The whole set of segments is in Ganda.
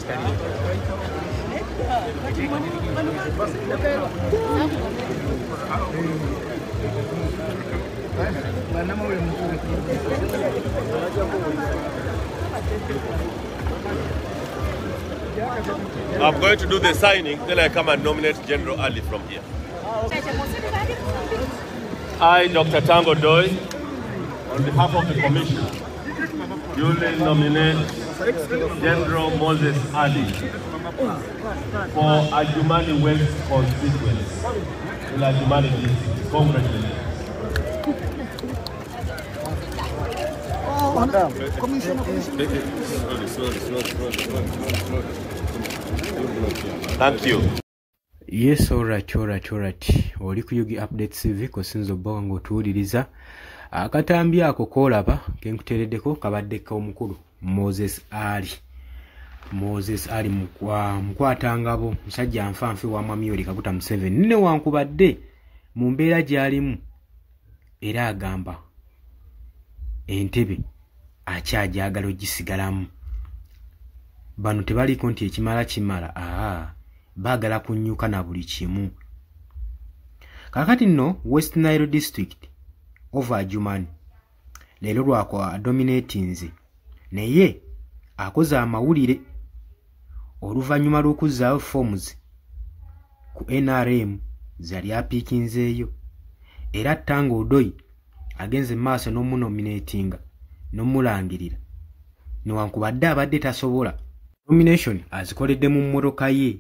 I'm going to do the signing, then I come and nominate General Ali from here. I, Dr. Tango Doi, on behalf of the Commission, duly nominate General Moses Ali for Adjumani West constituency in Adjumani district. Congratulations. Thank you. Yes, alright. Oli ku Yugi Update TV kosinzo bwa ngo tuwuliriza akatambi ako kolaba kenkutereddeko kabadde ka omukulu Moses Ali mkwatangabo musajja nfanfe wa Mwami Kaguta Museveni ne wankubadde mu mbeera gy'alimu era agamba entebe akyajagala ogisigalamu. Bano tebaliko nti ekimala bagala kunyuka na buli kimu. Kakati nno West Nile District over Adjumani leero lwako dominatinze naye akoze amawulire oluvannyuma lw'okuzaawo forms ku NRM zali apiikinzeeyo era Tango Doi agenze maaso n'omunominatinga n'omulangirira newankubadde abadde tasobola nomination azikoledde mu mmotoka ye.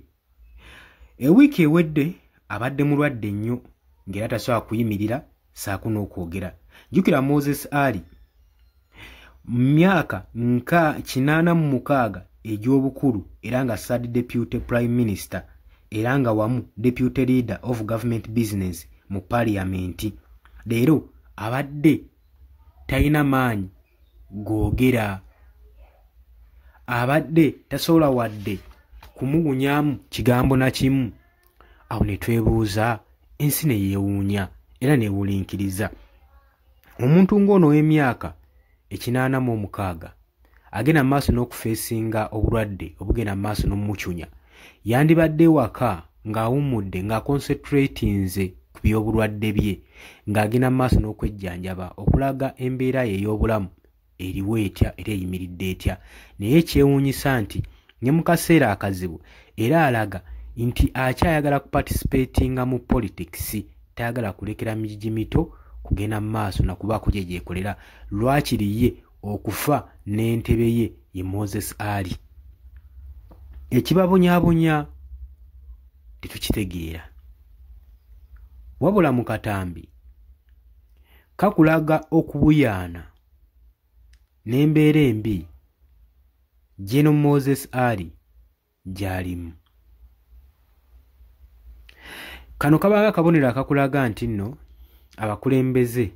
Ewiiki ewedde abadde mulwadde nnyo ng'era tasobola kuyimirira saako n'okwogera. Jjukira Moses Ali myaka 86 egy'obukulu era nga Third Deputy Prime Minister era nga wamu Deputy Leader of Government Business mu Parliament. Leero abadde talina maanyi googera, abadde tasobola wadde kumugunyamu kigambo na kimu. Awo ne twebuuza ensi ne yeewuunya era neewulinkiriza. Omuntu ng'ono w'emyaka 86 agenda maaso n'okufeesinga obulwadde obugenda maaso n'omucunya yandibadde waka ng'awummudde ng'aconcentratinze ku by'obulwadde bye ng'agenda maaso n'okwejjanjaba okulaga embeera ye ey'obulamu eriwo etya era eyimiridde etya. Naye kyewuunyisa nti ne mu kaseera akazibu era alaga nti akyayagala kuparticipatinga mu politics, tayagala kulekera mijiji mito kugenda maaso na kubaako gye gyekolera. Lwakiri ye okufa n'entebe ye Moses Ali. Ekibabonyabonya tetukitegeera wabula mu katambi kakulaga okubuyaana n'embeera embi General Moses Ali gy'alimu. Kano kabaga kabonero akakulaga nti nno abakulembeze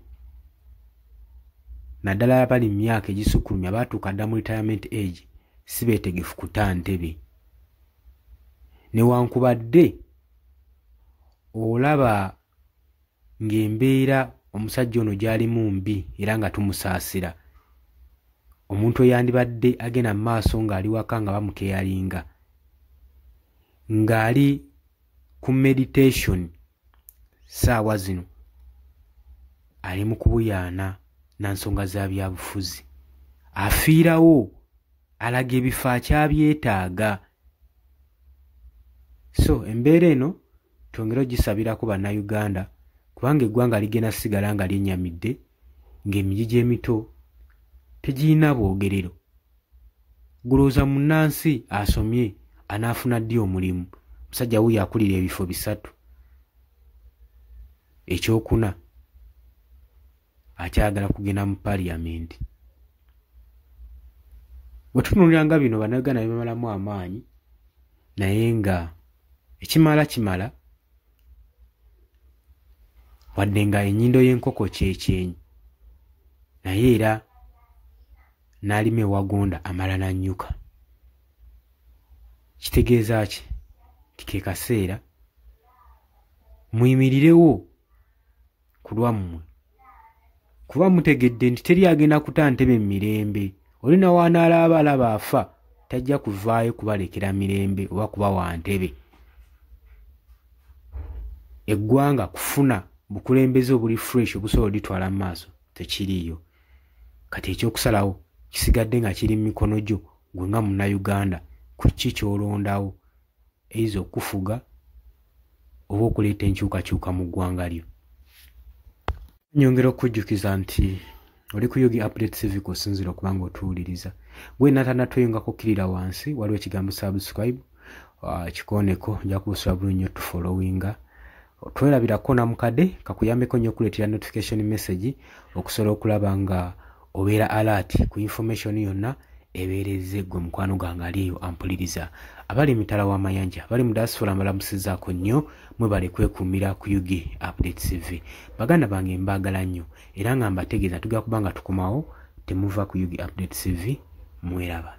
naddala abali mu myaka egisukkulumya baatuuka dda mu retirement age si beetegefu kuta ntebe. Newankubadde olaba ng'embeera omusajja ono gy'alimu mbi era nga tumusaasira, omuntu eyandibadde agenda mu maaso ng'ali waka nga bamukeyalinga ng'ali ku meditation saawa zino ali mu kubuyaana na nsonga za byabufuzi. Afiirawo alaga ebifo akyabyetaaga. So embeera eno twongere ogisabirako bannayuganda kubanga eggwanga ligenda sigala nga lyennyamidde ng'emijiji emito tegirina bwogerero. Gulooza munnansi asomye anaafuna ddi omulimu? Musajja wuyo akulira ebifo 3. Ekyokuna akyagala kugenda mu Parliament. Bwe tutunuuliranga bino bannayuganda bimalamu amaanyi naye nga ekimala wadde nga ennyindo y'enkoko kyekyenyi naye era n'alima ewagonda amala n'annyuka. Kitegeeza ki? Tike kaseera muyimirirewo ku lwammwe kuba mutegedde nti teri agenda kuta ntebe mu mirembe. Olina w'anaalaba alaba afa tajja kuvaayo kubalekera mirembe oba kubawa ntebe. Eggwanga kufuna bukulembeze obuli fresh obusobola oditwala mu maaso tekiriiyo. Kati ekyokusalawo kisigadde nga kiri mu mikono gyo gwe nga Munnayuganda ku ki ky'olondawo eizo okufuga oba okuleeta enkyukakyuka mu ggwanga lyo. Nyongera okujjukiza nti oli ku Yogi Update TV osinzira okuba nga otuwuliriza. Gwe natanatweyongako kirira wansi waliwo ekigambo subscribe kikooneko nja kubusula bulungi nnyo tufollowinga. Twerabirako na mukadde kakuyambeko nnyo okuleetera notification message okusobola okulaba nga obeera alert ku information yonna ebeereze gwe mukwano gange ali eyo ampuliriza. Abali emitala w'amayanja bali mu diaspora mbalamusizaako nnyo mwebale kwekuumira ku Yogi Update TV. Baganda bange mbaagala nnyo era nga mbategeeza tugenda kuba nga tukomawo temuva ku Yogi Update TV. Mweraba.